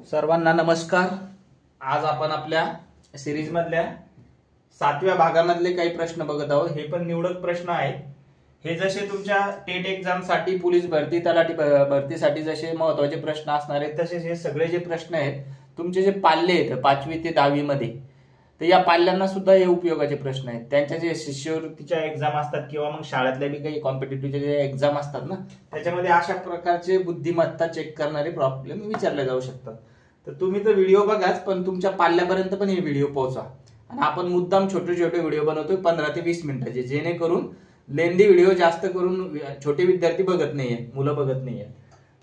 सर्वांना नमस्कार। आज आपण आपल्या सिरीज मधल्या 7व्या भागामधले काही प्रश्न बघत आहोत। हे पण निवडक प्रश्न आहेत। हे जसे तुमच्या टेट एग्जाम साठी, पोलीस भरती, तलाठी भरतीसाठी जसे महत्त्वाचे प्रश्न असणार आहेत, तसेच हे सगळे जे प्रश्न आहेत तुमचे जे पाल्य आहेत 5वी ते 10वी मध्ये, तर या पाल्यांना सुद्धा हे उपयोगाचे प्रश्न आहेत। त्यांच्या जे शिष्यवृत्तीच्या एक्झाम असतात किंवा मग शाळेतल्या बी काही कॉम्पिटिटिव्हचे जे एक्झाम असतात ना, त्याच्यामध्ये अशा प्रकारचे बुद्धिमत्ता चेक करणारे प्रॉब्लेम विचारले जाऊ शकतात। तर तुम्ही तर व्हिडिओ बघाच, पण तुमच्या पाल्यापर्यंत पण हे व्हिडिओ पोहोचा। आणि आपण मुद्दाम छोटे छोटे व्हिडिओ बनवतोय 15 ते 20 मिनिटाचे, जेणेकरून लेंदी व्हिडिओ जास्त करून छोटे विद्यार्थी बघत नाहीये, मुलं बघत नाहीये।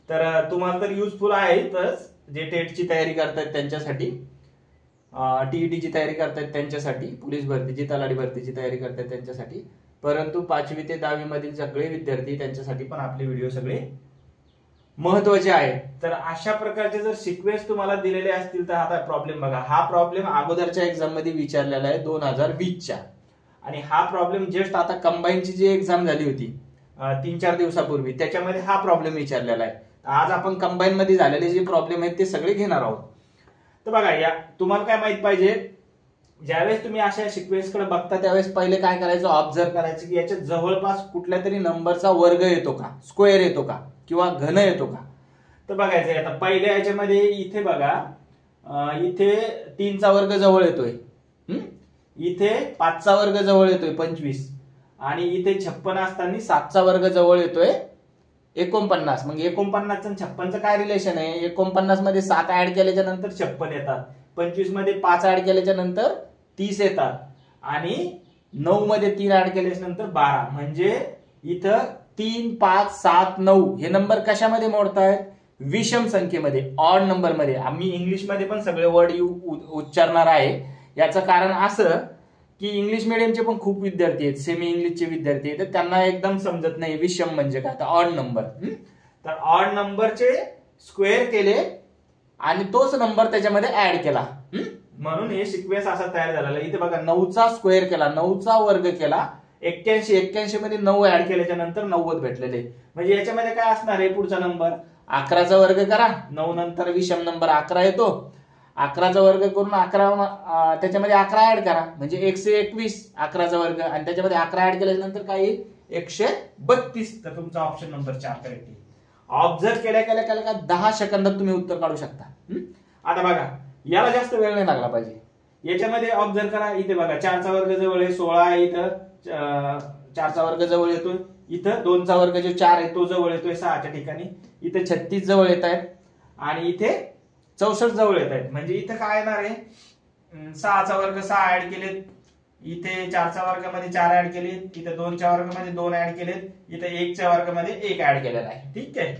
तर तुम्हाला तर युजफुल आहेच, जे टेटची तयारी करतायत त्यांच्यासाठी, टीईटीची तयारी करतायत त्यांच्यासाठी, पोलीस भरतीची, तलाठी भरतीची तयारी करतायत त्यांच्यासाठी, परंतु 5वी ते 10वी मधील सगळे विद्यार्थी त्यांच्यासाठी पण आपले व्हिडिओ सगळे महत्वाचे आहेत। तर अशा प्रकारचे जर सिक्वेन्स तुम्हाला दिलेले असतील तर आता प्रॉब्लेम बघा। हा प्रॉब्लेम अगोदरच्या एक्झाम मध्ये विचारलेला आहे 2020च्या, आणि हा प्रॉब्लेम जस्ट आता कंबाईनची जी एक्झाम झाली होती 3-4 दिवसापूर्वी, त्याच्यामध्ये हा प्रॉब्लेम विचारलेला आहे। आज आपण कंबाईन मध्ये झालेले जे प्रॉब्लेम आहेत ते सगळे घेणार आहोत। तर बघा, या तुम्हाला काय माहित पाहिजे, ज्यावेळेस तुम्ही अशा सिक्वेन्स कडे बघता त्यावेळेस पहिले काय करायचं, ऑब्झर्व करायचं की याच्या जवळपास कुठल्या तरी नंबरचा वर्ग येतो का, स्क्वेअर येतो का, किंवा घन येतो का। तर बघायचं आता पहिल्या याच्यामध्ये इथे बघा, इथे 3चा वर्ग जवळ येतोय, इथे 5चा वर्ग जवळ येतोय 25, आणि इथे 56 असताना 7चा वर्ग जवळ येतोय 49। मग 49 आणि 56चं काय रिलेशन आहे? 49 मध्ये 7 ऍड केल्याच्या नंतर 56 येतात, 25 मध्ये 5 ऍड केल्याच्या नंतर 30 येतात, आणि 9 मध्ये 3 ऍड केल्याच्या नंतर 12। म्हणजे इथं 3, 5, 7, 9 हे नंबर कशामध्ये मोडतायत? विषम संख्येमध्ये, ऑड नंबर मध्ये। आम्ही इंग्लिश मध्ये पण सगळे वर्ड उच्चारणार आहे। याचं कारण असं की इंग्लिश मिडियमचे पण खूप विद्यार्थी आहेत, सेमी इंग्लिशचे विद्यार्थी आहेत, तर त्यांना एकदम समजत नाही विषम म्हणजे काय, तर ऑड नंबर। तर ऑड नंबरचे स्क्वेअर केले आणि तोच नंबर त्याच्यामध्ये ऍड केला, म्हणून हे सिक्वेन्स असा तयार झालेला आहे। इथे बघा 9चा स्क्वेअर केला, 9चा वर्ग केला, 81 मध्ये 9 ऍड केल्याच्या नंतर 90 भेटलेले। म्हणजे याच्यामध्ये काय असणार आहे पुढचा नंबर? 11चा वर्ग करा, 9 नंतर विषम नंबर 11 येतो, 11चा वर्ग करून 11 त्याच्यामध्ये 11 ऍड करा, म्हणजे 121 11चा वर्ग, आणि त्याच्यामध्ये 11 ऍड केल्याच्या नंतर काय येईल? 132। तर तुमचा ऑप्शन नंबर 4 करेक्ट आहे। ऑब्झर्व केल्या केल्या केल्या 10 सेकंदात तुम्ही उत्तर काढू शकता। आता बघा, याला जास्त वेळ नाही लागला पाहिजे। याच्यामध्ये ऑब्झर्व करा, इथे बघा 4चा वर्ग जवळ आहे 16 आहे, इथं 4चा वर्ग जवळ येतोय, इथं 2चा वर्ग जो 4 आहे तो जवळ येतोय 6च्या ठिकाणी, इथे 36 जवळ येत आहेत, आणि इथे 64 जवळ येत आहेत। म्हणजे इथं काय येणार आहे? 6चा वर्ग 6 ऍड केलेत, इथे 4च्या वर्गामध्ये 4 ऍड केलेत, इथे 2च्या वर्गामध्ये 2 ऍड केलेत, इथे 1च्या वर्गामध्ये 1 ऍड केलेला आहे। ठीक आहे,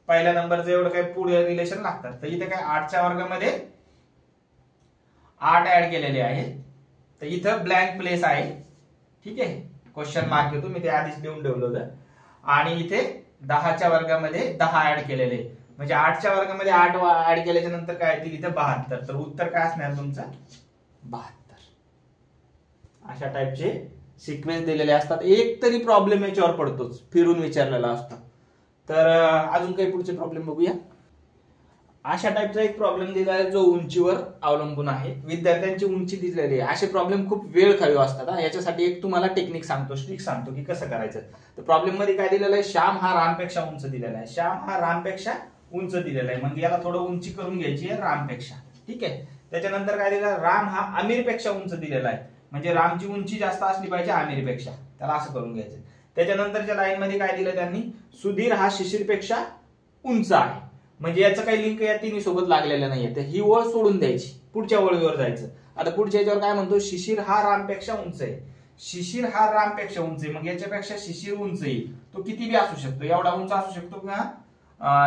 पहिल्या नंबरचं एवढं काही पुढे रिलेशन लागतात। तर इथे काय 8च्या वर्गामध्ये 8 ऍड केलेले आहेत, तर इथं ब्लँक प्लेस आहे। ठीक आहे, क्वेश्चन मार्क येतो, मी ते आधीच लिहून ठेवलं होतं। आणि इथे 10च्या वर्गामध्ये 10 ऍड केलेले, म्हणजे 8च्या वर्गामध्ये 8 ऍड केल्याच्या नंतर काय येतील? इथे 72। तर उत्तर काय असणार तुमचं? 72। अशा टाइपचे सिक्वेन्स दिलेले असतात। एक तरी प्रॉब्लेम याच्यावर पडतोच, फिरून विचारलेला असतो। तर अजून काही पुढचे प्रॉब्लेम बघूया। अशा टाइपचा एक प्रॉब्लेम दिला आहे जो उंचीवर अवलंबून आहे, विद्यार्थ्यांची उंची दिलेली आहे। असे प्रॉब्लेम खूप वेळ खावी असतात। याच्यासाठी एक तुम्हाला टेक्निक सांगतो, ट्रिक सांगतो की कसं करायचं। तर प्रॉब्लेम मध्ये काय दिलेलं आहे? श्याम हा रामपेक्षा उंच दिलेला आहे, श्याम हा रामपेक्षा उंच दिलेला आहे, म्हणजे याला थोडं उंची करून घ्यायची आहे रामपेक्षा। ठीक आहे, त्याच्यानंतर काय दिलं? राम हा आमिरपेक्षा उंच दिलेला आहे, म्हणजे रामची उंची जास्त असली पाहिजे आमिरपेक्षा, त्याला असं करून घ्यायचं। त्याच्यानंतरच्या लाईन मध्ये काय दिलं त्यांनी? सुधीर हा शिशिरपेक्षा उंच आहे, म्हणजे याचं काही लिंक या तिन्ही सोबत लागलेलं नाहीये, तर ही ओळ सोडून द्यायची, पुढच्या ओळीवर जायचं। आता पुढच्या याच्यावर काय म्हणतो? शिशिर हा रामपेक्षा उंच आहे, शिशिर हा रामपेक्षा उंच आहे, मग याच्यापेक्षा शिशिर उंच येईल, तो किती बी असू शकतो, एवढा उंच असू शकतो किंवा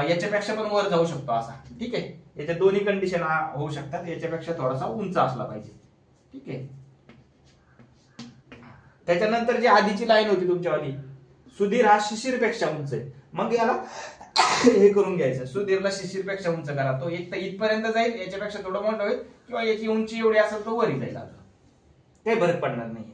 याच्यापेक्षा पण वर जाऊ शकतो असा। ठीक आहे, याच्या दोन्ही कंडिशन होऊ शकतात, याच्यापेक्षा थोडासा उंच असला पाहिजे। ठीक आहे, त्याच्यानंतर जी आधीची लाईन होती तुमच्यावाली, सुधीर हा शिशिरपेक्षा उंच आहे, मग याला हे करून घ्यायचं, सुधीरला शिशिरपेक्षा उंच करा, तो एक तर इथपर्यंत जाईल, याच्यापेक्षा थोडं मोठं होईल, किंवा याची उंची एवढी असेल तो वरी जाईल, काही फरक पडणार नाही।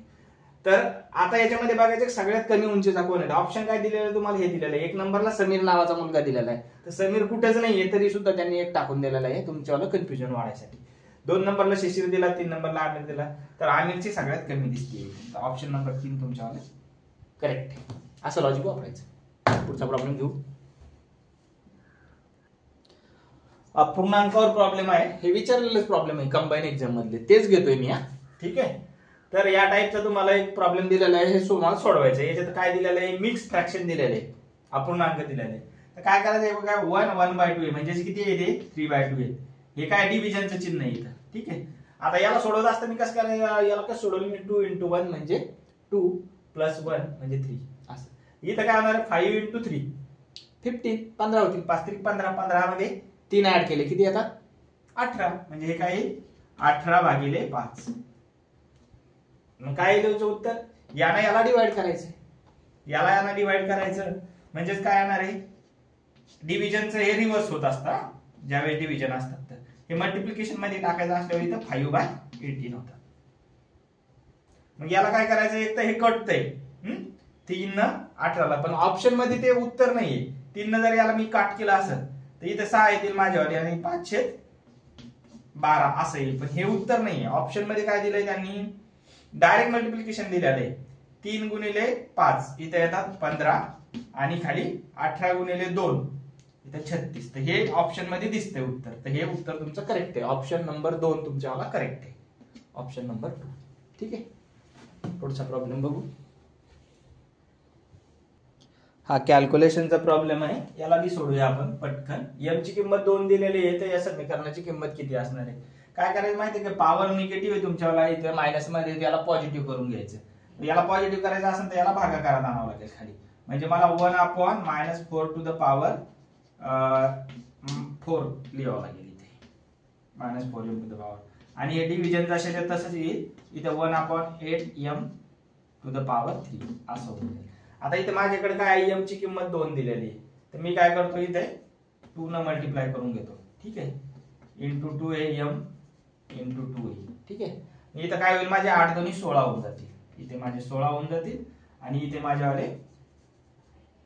तर आता याच्यामध्ये बघायचं सगळ्यात कमी उंचीचा कोण आहे. ऑप्शन काय दिलेलं आहे तुम्हाला, हे दिलेलं आहे. 1 नंबरला समीर नावाचा मुलगा दिलेला आहे, तर समीर कुठेच नाहीये तरी सुद्धा त्यांनी 1 टाकून दिलेला आहे तुमच्यावाला कन्फ्युजन वाढायसाठी. 2 नंबरला शिशिर दिला, 3 नंबरला आमिर दिला, तर आमिरची सगळ्यात कमी दिसते. तर ऑप्शन नंबर 3 तुमच्यावाला करेक्ट आहे. असं लॉजिक वापरायचं. पुढचा प्रॉब्लेम घेऊ. अपूर्णांकावर प्रॉब्लेम आहे, हे विचारलेलेच प्रॉब्लेम आहे कंबाईन एक्झाम मधले, तेच घेतोय मी. ठीक आहे. तर या टाईपचा तुम्हाला एक प्रॉब्लेम दिलेला आहे, हे तुम्हाला सोडवायचं आहे. याच्यात काय दिलेलं आहे, मिक्स फ्रॅक्शन दिलेलं आहे, अपूर्णांक दिलेले आहे. तर काय करायचं आहे बघा, 1/2 आहे म्हणजे किती येते 3/2 आहे. हे काय डिव्हिजनचं चिन्ह आहे इथं. ठीक आहे. आता याला सोडवत असताना मी कसं करायचं, याला कसं सोडवलं मी, 2 × 1 म्हणजे 2 + 1 म्हणजे 3 असं. इथं काय होणार, 5 × 3 15, 15 होतील. 5 × 15, 15 मध्ये 3 ऍड केले किती येतात 18, म्हणजे हे काय 18/5. मग काय द्यायचं उत्तर, याला याला डिवाइड करायचं, याला याला डिवाइड करायचं, म्हणजेच काय येणार आहे, डिव्हिजनचं हे रिव्हर्स होत असतं. ज्यावेळी डिव्हिजन असतात तर हे मल्टिप्लिकेशन मध्ये टाकायचं असल्यावर इथं 5/18 होतं. मग याला काय करायचं, एक तर हे कटतंय 3 न 18ला, पण ऑप्शन मध्ये ते उत्तर नाहीये. 3 न जर याला मी काट केला असेल तर इथं 6 येतील माझ्यावर आणि 5/12 असं येईल, पण हे उत्तर नाहीये. ऑप्शन मध्ये काय दिलंय त्यांनी, डायरेक्ट मल्टिप्लिकेशन दिलेलं आहे. 3 × 5 इथे येतात 15 आणि खाली 18 × 2 इथे 36. तर हे ऑप्शन मध्ये दिसतंय उत्तर. तर हे उत्तर तुमचं करेक्ट आहे. ऑप्शन नंबर 2 तुमच्यावाला करेक्ट आहे. Option number 2. ठीक आहे. पुढचा प्रॉब्लेम बघू. हा कॅल्क्युलेशनचा प्रॉब्लेम आहे, याला बी सोडूया आपण पटकन. m ची किंमत 2 दिलेली आहे, तर या समीकरणाची किंमत किती असणार आहे. काय करायचं माहिती आहे का, पॉवर निगेटिव्ह आहे तुमच्यावाला, इथे मायनस मध्ये याला पॉझिटिव्ह करून घ्यायचं. याला पॉझिटिव्ह करायचं असेल तर याला भागाकारात आणावं लागेल खाली. म्हणजे मला 1/-4 to the power 4 लिहावं लागेल इथे, -4 into the power. आणि हे डिव्हिजन जसे तसंच येईल, इथे 1/8m to the power 3 असं होईल. आता इथे माझ्याकडे काय m ची किंमत 2 दिलेली आहे, तर मी काय करतो इथे 2 न मल्टिप्लाय करून घेतो. ठीक आहे. इंटू 2 m इंटू 2 ठीक आहे. इथं काय होईल, माझे 8 2 16 होऊन जातील. इथे माझे 16 होऊन जातील आणि इथे माझ्यावाले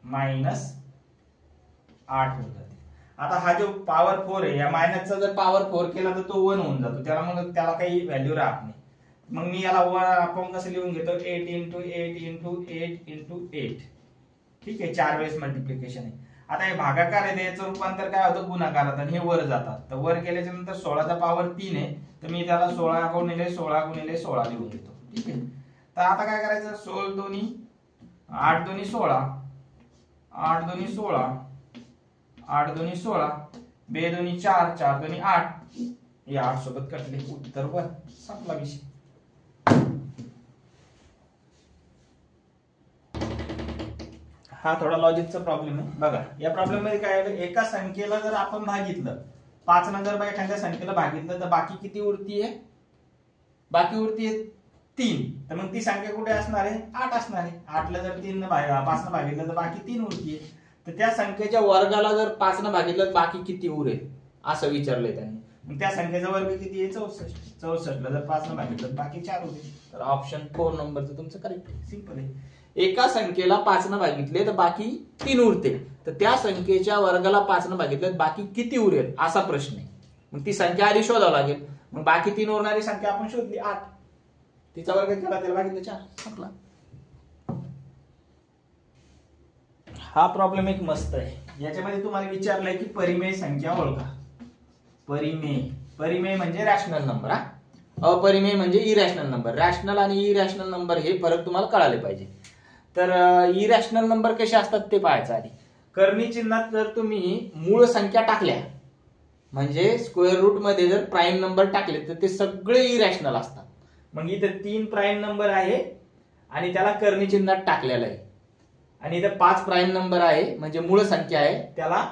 -8 होऊन जातील. आता हा जो पॉवर 4 आहे, या मायनसचा जर पॉवर 4 केला तर तो 1 होऊन जातो, त्याला मग त्याला काही व्हॅल्यू राहत नाही. मग मी याला 1 कसं लिहून घेतो, 8 × 8 × 8 × 8. ठीक आहे. 4 वेळेस मल्टिप्लिकेशन आहे. आता हे भागाकार आहे, याचं रूपांतर काय होतं गुणाकारात, आणि हे वर जातात. तर वर केल्याच्या नंतर 16चा पॉवर 3 आहे, तर मी त्याला 16 × 16 × 16 लिहून घेतो. ठीक आहे. तर आता काय करायचं, 16 2 8 2 16 8 2 16 8 2 16 2 2 4 4 2 8, हे 8 सोबत कटले, उत्तर वर. संपला विषय. हा थोडा लॉजिकचा प्रॉब्लेम आहे बघा. या प्रॉब्लेम मध्ये काय आहे, एका संख्येला जर आपण भागितलं, 5 न जर एखाद्या संख्येला भागितलं तर बाकी किती उरतीये, बाकी उरतीये 3. तर मग ती संख्या कुठे असणार आहे, 8 असणार आहे. 8 ला जर 5 न भागितलं तर बाकी 3 उरतीये. तर त्या संख्येच्या वर्गाला जर 5 न भागितलं तर बाकी किती उरेल असं विचारलंय त्यांनी. मग त्या संख्येचा वर्ग किती आहे, 64. 64 ला जर 5 न भागितलं तर बाकी 4 उरेल. तर ऑप्शन 4 नंबरचं तुमचं करेक्ट आहे. सिंपल आहे. एका संख्येला 5 न भागितले तर बाकी 3 उरते, तर त्या संख्येच्या वर्गाला 5 न भागितले तर बाकी किती उरेल असा प्रश्न आहे. मग ती संख्या आधी शोधावं लागेल. मग बाकी 3 उरणारी संख्या आपण शोधली 8, तिचा वर्ग केला त्याला भागितलं 4, संपला. हा प्रॉब्लेम एक मस्त आहे. याच्यामध्ये तुम्हाला विचारलंय की परिमेय संख्या ओळखा. परिमेय म्हणजे रॅशनल नंबर, अपरिमेय म्हणजे इरॅशनल नंबर. रॅशनल आणि इरॅशनल नंबर हे फरक तुम्हाला कळाले पाहिजे. तर इरॅशनल नंबर कसे असतात ते पाहायचं आधी. कर्णी चिन्हात जर तुम्ही मूळ संख्या टाकल्या, म्हणजे स्क्वेअर रूट मध्ये जर प्राईम नंबर टाकले तर ते सगळे इरॅशनल असतात. मग इथे 3 प्राईम नंबर आहे आणि त्याला कर्णी चिन्हात टाकलेला आहे, आणि इथे 5 प्राईम नंबर आहे म्हणजे मूळ संख्या आहे, त्याला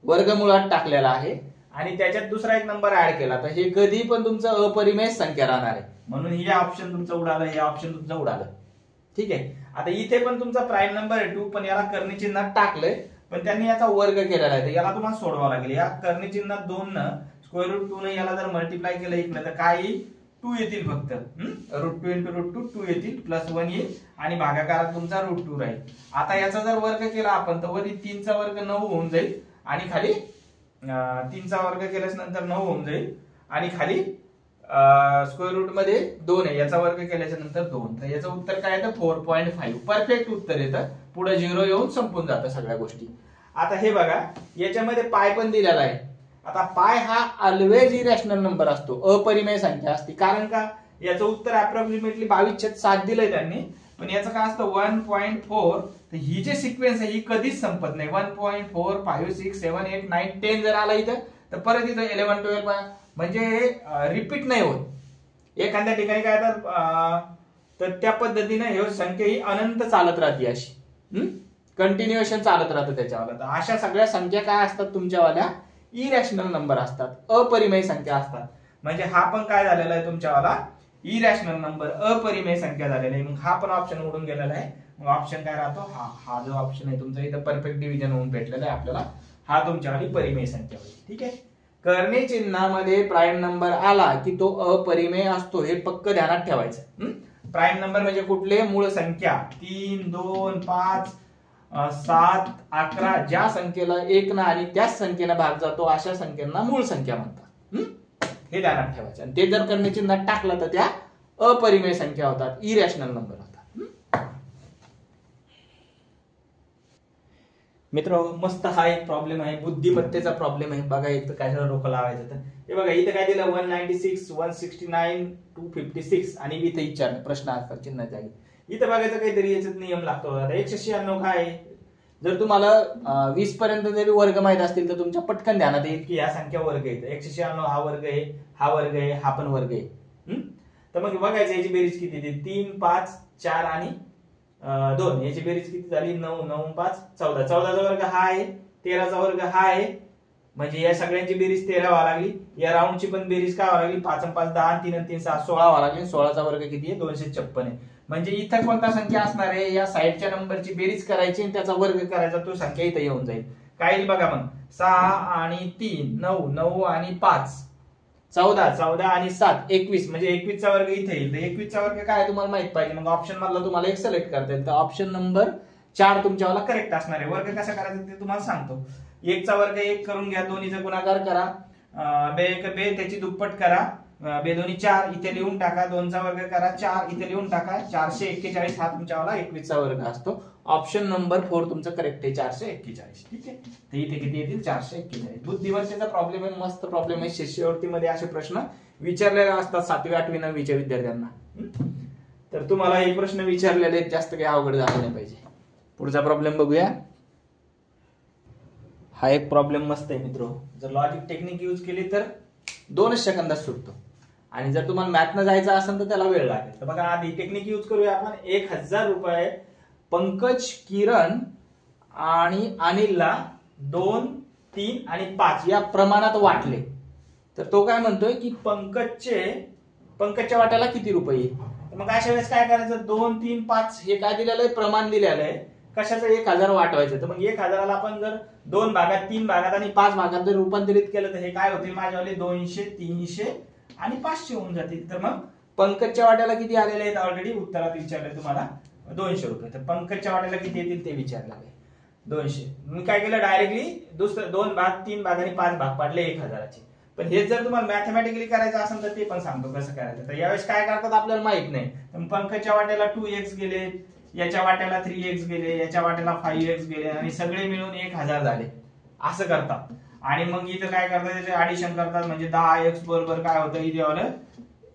वर्गमुळात टाकलेला आहे, आणि त्याच्यात दुसरा एक नंबर ऍड केला, तर हे कधी पण तुमचं अपरिमेय संख्या राहणार आहे. म्हणून हे ऑप्शन तुमचं उडालं, हे ऑप्शन तुमचं उडालं. ठीक आहे. आता इथे पण तुमचा प्राईम नंबर आहे 2, पण याला कर्णी चिन्हात टाकलंय, पण त्यांनी याचा वर्ग केलेला आहे, तर याला तुम्हाला सोडवावं लागेल. या कर्णी चिन्हात 2 न स्क्वेअर रूट 2 ने याला जर मल्टिप्लाय केलं इकडे तर काय येईल, 2 येतील फक्त. √2 × √2 2 येतील, प्लस 1 येईल आणि भागाकारात तुमचा √2 राहील. आता याचा जर वर्ग केला आपण तर वरी 3 चा वर्ग 9 होऊन जाईल आणि खाली 3 चा वर्ग केल्यास नंतर 9 होऊन जाईल आणि खाली स्क्वेअर रूट मध्ये 2 आहे, याचा वर्ग केल्याच्या नंतर 2. तर याचं उत्तर काय येतं 4.5. परफेक्ट उत्तर येतं. पुढे 0 येऊन संपून जातं सगळ्या गोष्टी. आता हे बघा, याच्यामध्ये पाय पण दिलेला आहे. आता पाय हा ऑलवेज इरॅशनल नंबर असतो, अपरिमेय संख्या असते. कारण का, याचं उत्तर अप्रॉक्सिमेटली 22/7 दिलंय त्यांनी, पण याचं काय असतं 1.4. तर ही जे सिक्वेन्स आहे ही कधीच संपत नाही. 1.4 5 6 7 8 9 10 जर आला इथं तर परत इथं 11 12 म्हणजे रिपीट नाही होत. एखाद्या ठिकाणी काय तर त्या पद्धतीने हे संख्या ही अनंत चालत राहते, अशी कंटिन्युएशन चालत राहतं त्याच्यावाला. तर अशा सगळ्या संख्या काय असतात तुमच्यावाल्या, इरॅशनल नंबर असतात, अपरिमेय संख्या असतात. म्हणजे हा पण काय झालेला आहे तुमच्यावाला इरॅशनल नंबर, अपरिमेय संख्या झालेला आहे. मग हा पण ऑप्शन उडून गेलेला आहे. मग ऑप्शन काय राहतो, हा जो ऑप्शन आहे तुमचा इथं परफेक्ट डिव्हिजन होऊन भेटलेला आहे आपल्याला, हा तुमच्यावाली परिमेय संख्या होईल. ठीक आहे. करणी चिन्हामध्ये प्राईम नंबर आला की तो अपरिमेय असतो, हे पक्क ध्यानात ठेवायचं. प्राईम नंबर म्हणजे कुठले, मूळ संख्या 3 2 5 7 11 ज्या संख्येला 1 ना आणि त्याच संख्येला भाग जातो अशा संख्यांना मूळ संख्या म्हणतात. हे ध्यानात ठेवायचं. आणि ते जर करणी चिन्हात टाकलं तर त्या अपरिमेय संख्या होतात, इरॅशनल नंबर होतात. मित्र, मस्त हा एक प्रॉब्लेम आहे, बुद्धिमत्तेचा प्रॉब्लेम आहे. बघा इथं काय डोकं लावायचं तर हे बघा, इथं काय दिलं 196 169 256 आणि इथं विचारलं प्रश्न असतात चिन्ह जागी. इथं बघायचं काहीतरी याच्यात नियम लागतो. 196 काय आहे, जर तुम्हाला 20 पर्यंत जरी वर्ग माहित असतील तर तुमच्या पटकन ध्यानात येईल की या संख्या वर्ग आहेत. 196 हा वर्ग आहे, हा वर्ग आहे, हा पण वर्ग आहे. तर मग बघायचं याची बेरीज किती येते, 3 5 4 आणि 2. याची बेरीज किती झाली, 9 9 5 14. 14चा वर्ग हा आहे, 13चा वर्ग हा आहे, म्हणजे या सगळ्यांची बेरीज 13 व्हावी लागली. या राऊंडची पण बेरीज काय व्हावी लागली, 5 5 10 3 3 6 16 व्हावी लागली. 16चा वर्ग किती आहे, 256 आहे. म्हणजे इथं कोणता संख्या असणार आहे, या साईडच्या नंबरची बेरीज करायची आणि त्याचा वर्ग करायचा, तो संख्या इथं येऊन जाईल. काय येईल बघा, मग 6 आणि 3 9 9 आणि 5 14 14 आणि 7 21. म्हणजे 21चा वर्ग इथे येईल. तर 21चा वर्ग काय तुम्हाला माहित पाहिजे. मग ऑप्शन मधला तुम्हाला एक सिलेक्ट करता येईल. तर ऑप्शन नंबर 4 तुमच्यावाला करेक्ट असणार आहे. वर्ग कसा करायचा ते तुम्हाला सांगतो. 1चा वर्ग 1 करून घ्या, दोन्हीचा गुणाकार करा, बे 1 बे त्याची दुप्पट करा, बे दोन्ही 4 इथे लिहून टाका, 2चा वर्ग करा 4 इथे लिहून टाका, 441 हा तुमच्यावाला 21चा वर्ग असतो. ऑप्शन नंबर 4 तुमचं करेक्ट आहे, 441. ठीक आहे. तर इथे किती येतील, 441. बुद्धिमत्तेचा प्रॉब्लेम आहे, मस्त प्रॉब्लेम आहे. शिष्यवृत्तीमध्ये असे प्रश्न विचारलेले असतात 7वी 8वी 9वीच्या विद्यार्थ्यांना. तर तुम्हाला एक प्रश्न विचारलेले जास्त काही अवघड झालं नाही पाहिजे. पुढचा प्रॉब्लेम बघूया. हा एक प्रॉब्लेम मस्त आहे मित्र. जर लॉजिक टेक्निक यूज केली तर 2 सेकंदात सुटतो आणि जर तुम्हाला मॅथनं जायचं असेल तर त्याला वेळ लागेल. तर बघा, आधी टेक्निक यूज करूया आपण. 1000 रुपये पंकज, किरण आणि अनिलला 2 3 आणि 5 या प्रमाणात वाटले. तर तो काय म्हणतोय की पंकजच्या वाट्याला किती रुपये. मग अशा वेळेस काय करायचं, 2 3 5 हे काय दिलेलं आहे, प्रमाण दिलेलं आहे. कशाचं 1000 वाटवायचं. तर मग 1000ला आपण जर 2 भागात 3 भागात आणि 5 भागात जर रूपांतरित केलं तर हे काय होतील, माझ्यावाले 200 300 आणि 500 होऊन जातील. तर मग पंकजच्या वाट्याला किती आलेले आहेत, ऑलरेडी उत्तरात विचारलंय तुम्हाला 200 रुपये. तर पंकजच्या वाट्याला किती येतील ते विचारलं आहे, 200. मी काय केलं, डायरेक्टली दुसरं 2 भाग 3 भाग आणि 5 भाग पाडले 1000चे. पण हे जर तुम्हाला मॅथमॅटिकली करायचं असेल तर ते पण सांगतो कसं करायचं. तर यावेळेस काय करतात आपल्याला माहित नाही. तर पंकजच्या वाट्याला 2x गेले, याच्या वाट्याला 3x गेले, याच्या वाट्याला 5x गेले आणि सगळे मिळून 1000 झाले, असं करतात. आणि मग इथं काय करतात, त्याचे ऍडिशन करतात. म्हणजे 10x बरोबर काय होतं, इथे आलं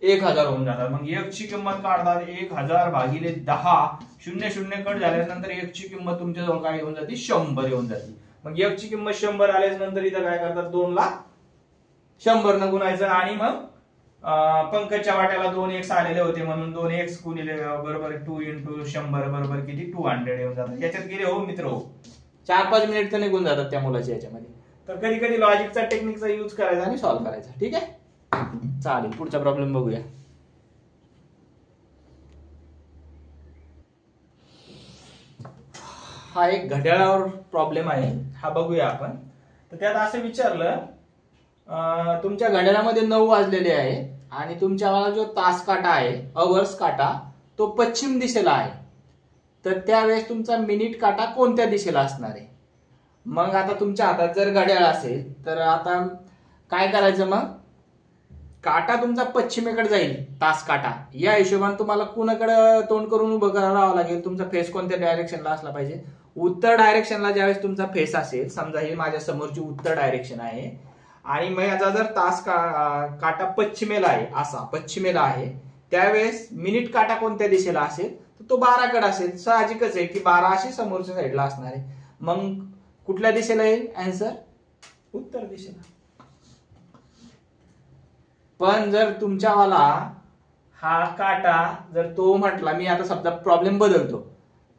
1000 होऊन जातात. मग x ची किंमत काढतात, 1000 भागिले 10, 0 0 कट झाल्यानंतर x ची किंमत तुमच्या जवळ काय येऊन जाते, 100 येऊन जाते. मग x ची किंमत 100 आल्यानंतर इथं काय करतात, 2 ला 100 न गुणायचं आणि मग पंकजच्या वाट्याला 2x आलेले होते म्हणून 2x गुणिले बरोबर 2 × 100 बरोबर किती, 200 येऊन जातात. याच्यात गेले हो मित्र, 4-5 मिनिट तर निघून जातात त्या मुलाच्या याच्यामध्ये. तर कधी कधी लॉजिकचा टेक्निकचा यूज करायचा आणि सॉल्व्ह करायचा. ठीक आहे, चालेल. पुढचा प्रॉब्लेम बघूया. हा एक घड्याळावर प्रॉब्लेम आहे, हा बघूया आपण. तर त्यात असं विचारलं, तुमच्या घड्याळामध्ये 9 वाजलेले आहे आणि तुमच्यावाला जो तास काटा आहे अवर्स काटा तो पश्चिम दिशेला आहे, तर त्यावेळेस तुमचा मिनिट काटा कोणत्या दिशेला असणार आहे? मग आता तुमच्या हातात जर घड्याळ असेल तर आता काय करायचं, मग काटा तुमचा पश्चिमेकडे जाईल तास काटा, या हिशोबाने तुम्हाला कुणाकडे तोंड करून उभं राहावं लागेल. तुमचा फेस कोणत्या डायरेक्शनला असला पाहिजे? उत्तर डायरेक्शनला ज्यावेळेस तुमचा फेस असेल, समजा ही माझ्या समोरची उत्तर डायरेक्शन आहे आणि मग याचा जर तास काटा पश्चिमेला आहे, असा पश्चिमेला आहे, त्यावेळेस मिनिट काटा कोणत्या दिशेला असेल तर तो 12 कडे असेल. साहजिकच आहे की 12 अशी समोरच्या साईडला असणार आहे. मग कुठल्या दिशेला येईल आन्सर? उत्तर दिशेला. पण जर तुमच्यावाला हा काटा जर तो म्हटला, मी आता समजा प्रॉब्लेम बदलतो,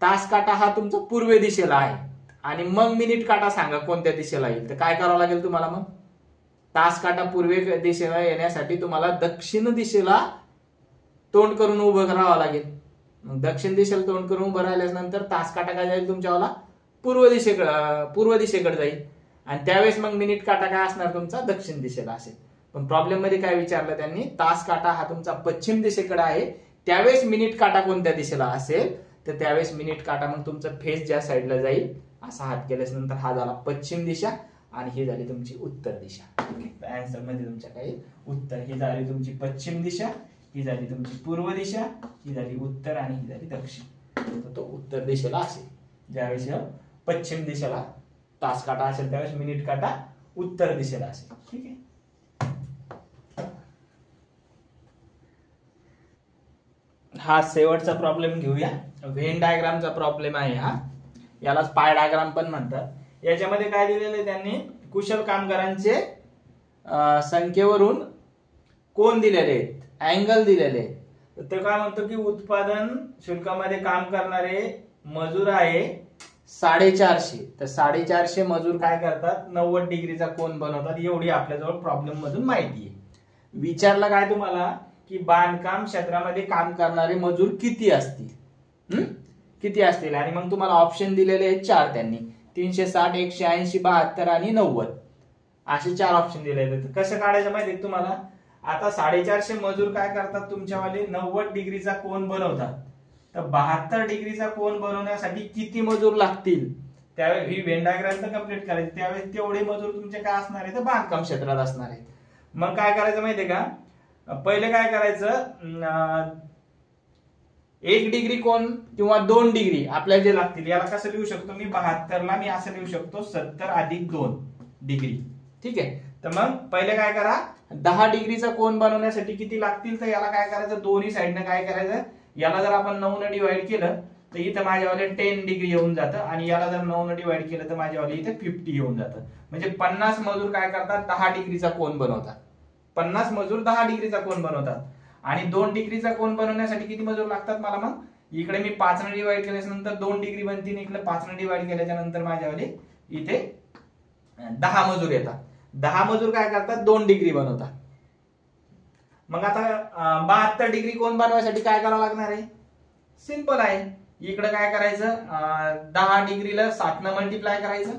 तास काटा हा तुमचा पूर्व दिशेला आहे आणि मग मिनिट काटा सांगा कोणत्या दिशेला येईल, तर काय करावं लागेल तुम्हाला? मग तास काटा पूर्व दिशेला येण्यासाठी तुम्हाला दक्षिण दिशेला तोंड करून उभं राहावं लागेल. मग दक्षिण दिशेला तोंड करून उभं राहिल्यास नंतर तास काटा काय जाईल तुमच्यावाला? पूर्व दिशेकडे जाईल आणि त्यावेळेस मग मिनिट काटा काय असणार तुमचा? दक्षिण दिशेला असेल. पण प्रॉब्लेम मध्ये काय विचारलं त्यांनी? तास काटा हा तुमचा पश्चिम दिशेकडे आहे, त्यावेळेस मिनिट काटा कोणत्या दिशेला असेल तर त्यावेळेस मिनिट काटा मग तुमचा फेस ज्या साईडला जाईल असा हात केल्यास नंतर हा झाला पश्चिम दिशा आणि ही झाली तुमची उत्तर दिशा. आन्सर मध्ये तुमच्या काही उत्तर, ही झाली तुमची पश्चिम दिशा, ही झाली तुमची पूर्व दिशा, ही झाली उत्तर आणि ही झाली दक्षिण. तर तो उत्तर दिशेला असेल. ज्यावेळेस पश्चिम दिशेला तास काटा असेल त्यावेळेस मिनिट काटा उत्तर दिशेला असेल. ठीक आहे. हा शेवटचा प्रॉब्लेम घेऊया. व्हेन डायग्रामचा प्रॉब्लेम आहे हा, यालाच पाय डायग्राम पण म्हणतात. याच्यामध्ये काय दिलेलं आहे त्यांनी? कुशल कामगारांचे संख्येवरून कोण दिलेले आहेत, अँगल दिलेले आहेत. तर ते काय म्हणतो की उत्पादन शुल्कामध्ये काम करणारे मजूर आहे 450. तर 450 मजूर काय करतात? 90 डिग्रीचा कोन बनवतात. एवढी आपल्याजवळ प्रॉब्लेम मधून माहिती आहे. विचारलं काय तुम्हाला की बांधकाम क्षेत्रामध्ये काम करणारे मजूर किती असतील, किती असतील, आणि मग तुम्हाला ऑप्शन दिलेले आहेत 4 त्यांनी, 360, 180, 72 आणि 90 असे 4 ऑप्शन दिलेले आहेत. कसं काढायचं माहिती तुम्हाला? आता 450 मजूर काय करतात तुमच्यावाले? 90 डिग्रीचा कोन बनवतात. तर 72 डिग्रीचा कोन बनवण्यासाठी किती मजूर लागतील? त्यावेळेस ही व्हेन डायग्राम तर कम्प्लीट करायची, त्यावेळेस तेवढे मजूर तुमचे काय असणार आहे? तर बांधकाम क्षेत्रात असणार आहेत. मग काय करायचं माहितीये का? पहिले काय करायचं, 1 डिग्री कोन किंवा 2 डिग्री आपल्याला जे लागतील, याला कसं लिहू शकतो मी? 72ला मी असं लिहू शकतो 70 अधिक 2 डिग्री. ठीक आहे. तर मग पहिले काय करा, 10 डिग्रीचा कोन बनवण्यासाठी किती लागतील? तर याला काय करायचं? दोन्ही साईडनं काय करायचं? याला जर आपण 9 ने डिवाइड केलं तर इथं माझ्यावाले 10 डिग्री येऊन जातं आणि याला जर 9 ने डिवाइड केलं तर माझ्यावाले इथे 50 येऊन जातं. म्हणजे 50 मजूर काय करतात? 10 डिग्रीचा कोन बनवतात. 50 मजूर 10 डिग्रीचा कोन बनवतात. आणि 2 डिग्रीचा कोन बनवण्यासाठी किती मजूर लागतात मला? मग इकडे मी 5 ने डिवाइड केल्याच्या नंतर 2 डिग्री बनतील, इकडे 5 ने डिवाइड केल्याच्या नंतर माझ्यावाले इथे 10 मजूर येतात. 10 मजूर काय करतात? 2 डिग्री बनवतात. मग आता 72 डिग्री कोन बनवायसाठी काय करावं लागणार आहे? सिंपल आहे. इकडे काय करायचं? 10 डिग्रीला 7 ने मल्टिप्लाय करायचं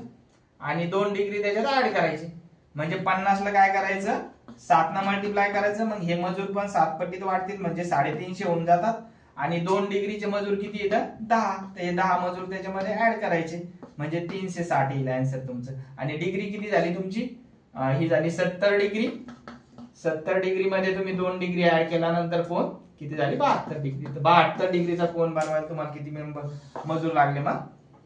आणि 2 डिग्री त्याच्यात ऍड करायचे. म्हणजे 50 ला काय करायचं? 7 ने मल्टिप्लाय करायचं. मग हे मजूर पण 7 पटीत वाढतील म्हणजे 350 होऊन जातात. आणि 2 डिग्रीचे मजूर किती येतात? 10. तर हे 10 मजूर त्याच्यामध्ये ऍड करायचे म्हणजे 360 येईल आन्सर तुमचं. आणि डिग्री किती झाली तुमची? ही झाली 70 डिग्री. 70 डिग्री मध्ये तुम्ही 2 डिग्री ऍड केल्यानंतर कोण किती झाली? 72 डिग्री. तर 72 डिग्रीचा कोन बनवायला तुम्हाला किती मजूर लागले? मग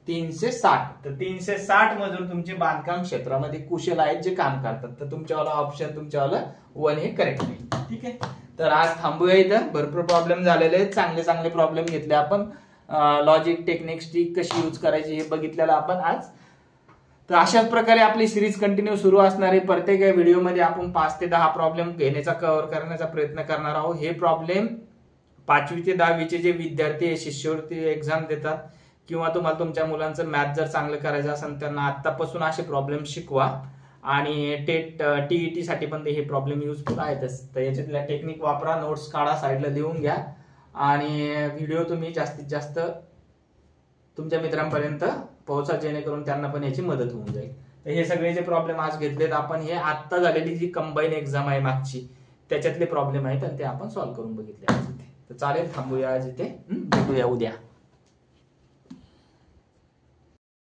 360. तर 360 मजूर तुमचे बांधकाम क्षेत्रामध्ये कुशल आहेत जे काम करतात. तर तुमच्यावाला ऑप्शन तुमच्यावाला 1 हे करेक्ट आहे. ठीक आहे. तर आज थांबूया इथं. भरपूर प्रॉब्लेम झालेले आहेत, चांगले चांगले प्रॉब्लेम घेतले आपण. लॉजिक टेक्निक्सची कशी यूज करायची हे बघितलेलं आपण आज. तर अशाच प्रकारे आपली सिरीज कंटिन्यू सुरू असणार आहे. प्रत्येक व्हिडिओमध्ये आपण 5 ते 10 प्रॉब्लेम घेण्याचा कव्हर करण्याचा प्रयत्न करणार आहोत. हे प्रॉब्लेम 5वी ते 10वीचे जे विद्यार्थी शिष्यवृत्ती एक्झाम देतात किंवा तुम्हाला तुमच्या मुलांचं मॅथ जर चांगलं करायचं असेल त्यांना आतापासून असे प्रॉब्लेम शिकवा. आणि टेट टीईटी साठी पण हे प्रॉब्लेम युजफुल आहेतच. तर याच्यातल्या टेक्निक वापरा, नोट्स काढा, साईडला लिहून घ्या आणि व्हिडिओ तुम्ही जास्तीत जास्त तुमच्या मित्रांपर्यंत पोहोचा जेणेकरून त्यांना पण याची मदत होऊन जाईल. तर हे सगळे जे प्रॉब्लेम आज घेतलेत आपण, हे आत्ता झालेली जी कंबाईन एक्झाम आहे मागची त्याच्यातले प्रॉब्लेम आहेत आणि ते आपण सॉल्व्ह करून बघितले आज इथे. तर चालेल, थांबूया आज इथे, भेटूया उद्या.